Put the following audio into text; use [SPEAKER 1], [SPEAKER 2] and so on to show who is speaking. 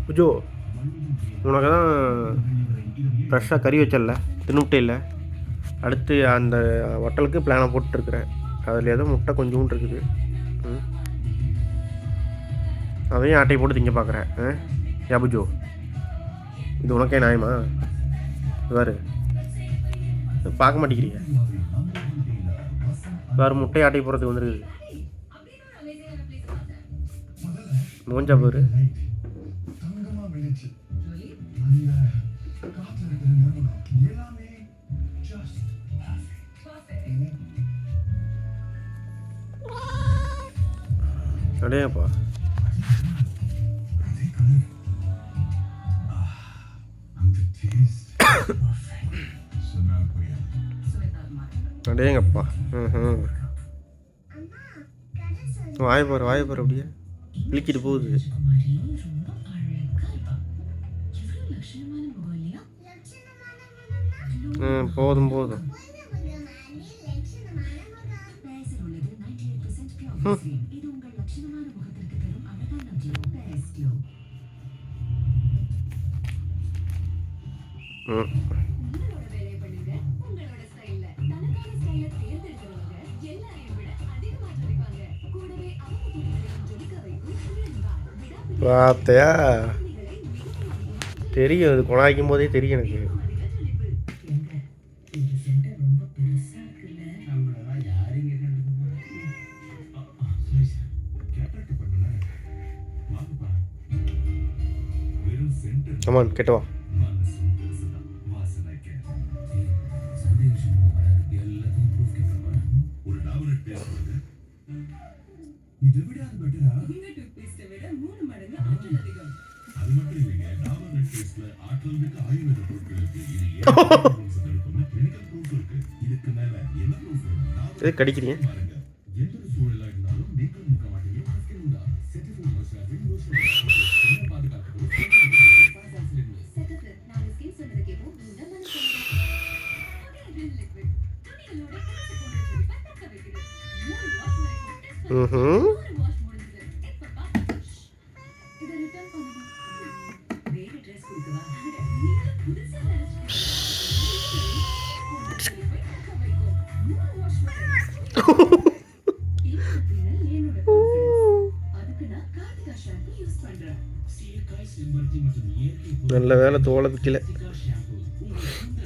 [SPEAKER 1] புஜோ உனக்கு தான் ஃப்ரெஷ்ஷாக கறி வச்சல தின்னுட்டே இல்லை. அடுத்து அந்த ஹோட்டலுக்கு பிளானை போட்டுருக்குறேன். அதில் ஏதோ முட்டை கொஞ்சோண்டு இருக்குது. அதையும் ஆட்டையை போட்டு திங்க பார்க்குறேன். யா புஜோ, இது உனக்கே நியாயமா? வேறு பார்க்க மாட்டேங்கிறீங்க. வேறு முட்டை ஆட்டை போகிறதுக்கு வந்துருக்குது. மூஞ்சா போரு. அடேப்பா, அடேங்கப்பா. வாயப்பாரு வாயப்பாரு அப்படியே கிளிக்கிட்டு போகுது. போதும் போதும். பார்த்தையா, தெரியும். அது குணாய்க்கும் போதே தெரியும் எனக்கு. கமான் கேட்டு வா. கடிக்கிறீங்க. நல்ல வேலை தோலை பிக்கல.